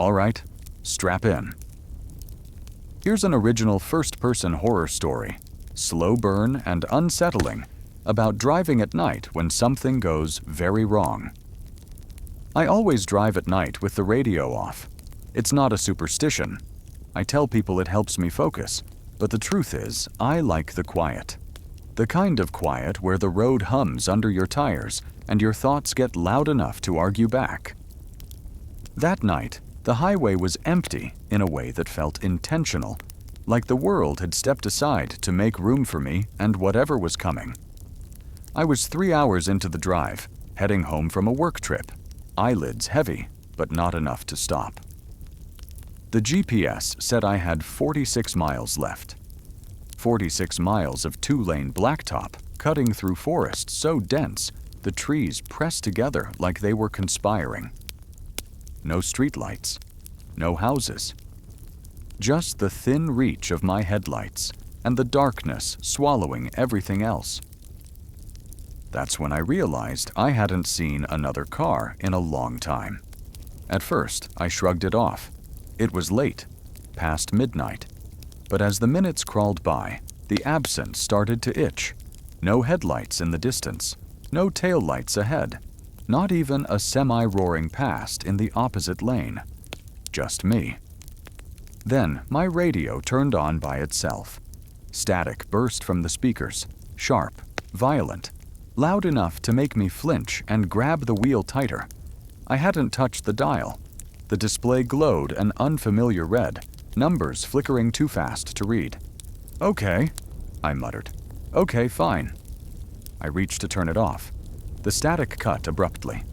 All right, strap in. Here's an original first-person horror story, slow burn and unsettling, about driving at night when something goes very wrong. I always drive at night with the radio off. It's not a superstition. I tell people it helps me focus, but the truth is, I like the quiet. The kind of quiet where the road hums under your tires and your thoughts get loud enough to argue back. That night, the highway was empty in a way that felt intentional, like the world had stepped aside to make room for me and whatever was coming. I was 3 hours into the drive, heading home from a work trip, eyelids heavy, but not enough to stop. The GPS said I had 46 miles left. 46 miles of two-lane blacktop cutting through forest so dense the trees pressed together like they were conspiring. No streetlights, no houses. Just the thin reach of my headlights and the darkness swallowing everything else. That's when I realized I hadn't seen another car in a long time. At first, I shrugged it off. It was late, past midnight. But as the minutes crawled by, the absence started to itch. No headlights in the distance, no taillights ahead, not even a semi-roaring past in the opposite lane. Just me. Then my radio turned on by itself. Static burst from the speakers, sharp, violent, loud enough to make me flinch and grab the wheel tighter. I hadn't touched the dial. The display glowed an unfamiliar red, numbers flickering too fast to read. "Okay," I muttered. "Okay, fine." I reached to turn it off. The static cut abruptly.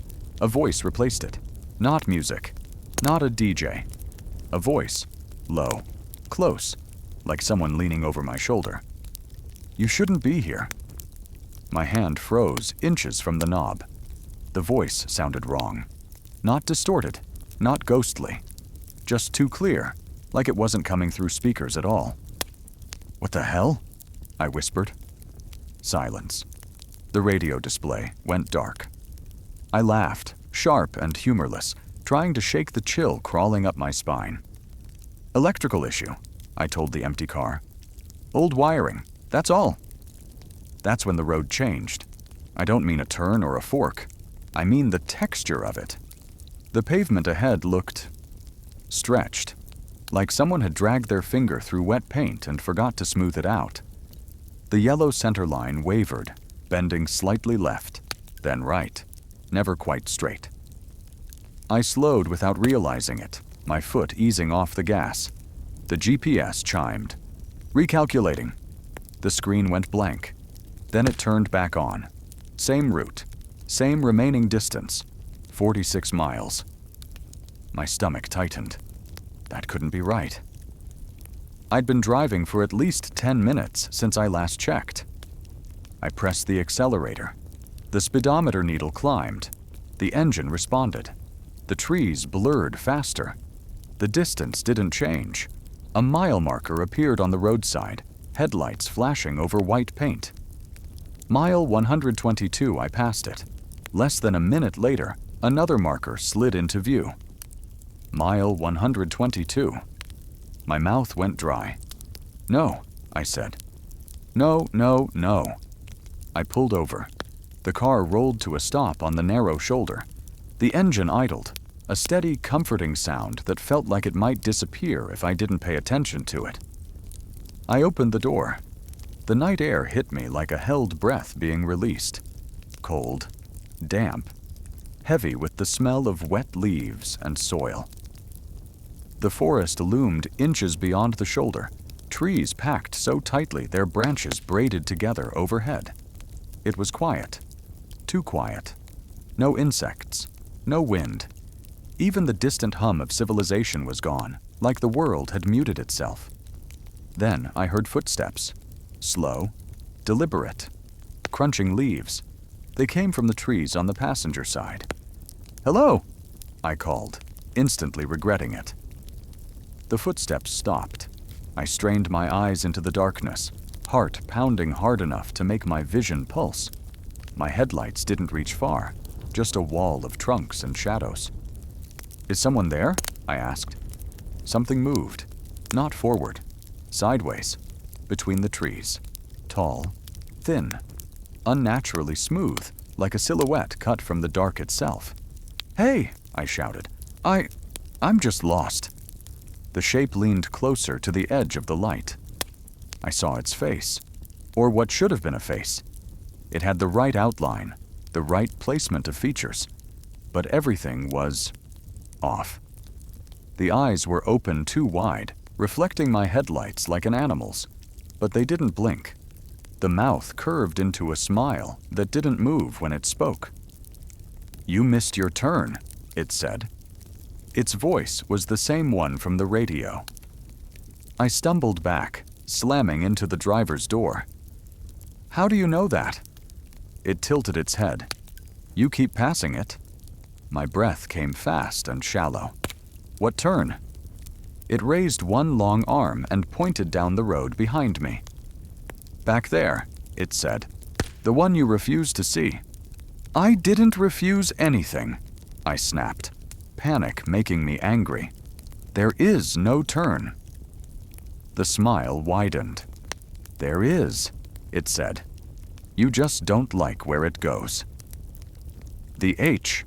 A voice replaced it. Not music, not a DJ. A voice, low, close, like someone leaning over my shoulder. "You shouldn't be here." My hand froze inches from the knob. The voice sounded wrong. Not distorted, not ghostly. Just too clear, like it wasn't coming through speakers at all. "What the hell?" I whispered. Silence. The radio display went dark. I laughed, sharp and humorless, trying to shake the chill crawling up my spine. "Electrical issue," I told the empty car. "Old wiring, that's all." That's when the road changed. I don't mean a turn or a fork. I mean the texture of it. The pavement ahead looked stretched, like someone had dragged their finger through wet paint and forgot to smooth it out. The yellow center line wavered, bending slightly left, then right, never quite straight. I slowed without realizing it, my foot easing off the gas. The GPS chimed. "Recalculating." The screen went blank. Then it turned back on. Same route, same remaining distance, 46 miles. My stomach tightened. That couldn't be right. I'd been driving for at least 10 minutes since I last checked. I pressed the accelerator. The speedometer needle climbed. The engine responded. The trees blurred faster. The distance didn't change. A mile marker appeared on the roadside, headlights flashing over white paint. Mile 122, I passed it. Less than a minute later, another marker slid into view. Mile 122. My mouth went dry. "No," I said. "No, no, no." I pulled over. The car rolled to a stop on the narrow shoulder. The engine idled, a steady, comforting sound that felt like it might disappear if I didn't pay attention to it. I opened the door. The night air hit me like a held breath being released. Cold, damp, heavy with the smell of wet leaves and soil. The forest loomed inches beyond the shoulder, trees packed so tightly their branches braided together overhead. It was quiet, too quiet. No insects, no wind. Even the distant hum of civilization was gone, like the world had muted itself. Then I heard footsteps. Slow, deliberate, crunching leaves. They came from the trees on the passenger side. "Hello," I called, instantly regretting it. The footsteps stopped. I strained my eyes into the darkness, heart pounding hard enough to make my vision pulse. My headlights didn't reach far, just a wall of trunks and shadows. "Is someone there?" I asked. Something moved, not forward, sideways, between the trees. Tall, thin, unnaturally smooth, like a silhouette cut from the dark itself. "Hey!" I shouted. I'm just lost." The shape leaned closer to the edge of the light. I saw its face, or what should have been a face. It had the right outline, the right placement of features, but everything was off. The eyes were open too wide, reflecting my headlights like an animal's, but they didn't blink. The mouth curved into a smile that didn't move when it spoke. "You missed your turn," it said. Its voice was the same one from the radio. I stumbled back, slamming into the driver's door. "How do you know that?" It tilted its head. "You keep passing it." My breath came fast and shallow. "What turn?" It raised one long arm and pointed down the road behind me. "Back there," it said. "The one you refused to see." "I didn't refuse anything," I snapped, panic making me angry. "There is no turn." The smile widened. "There is," it said. "You just don't like where it goes." The H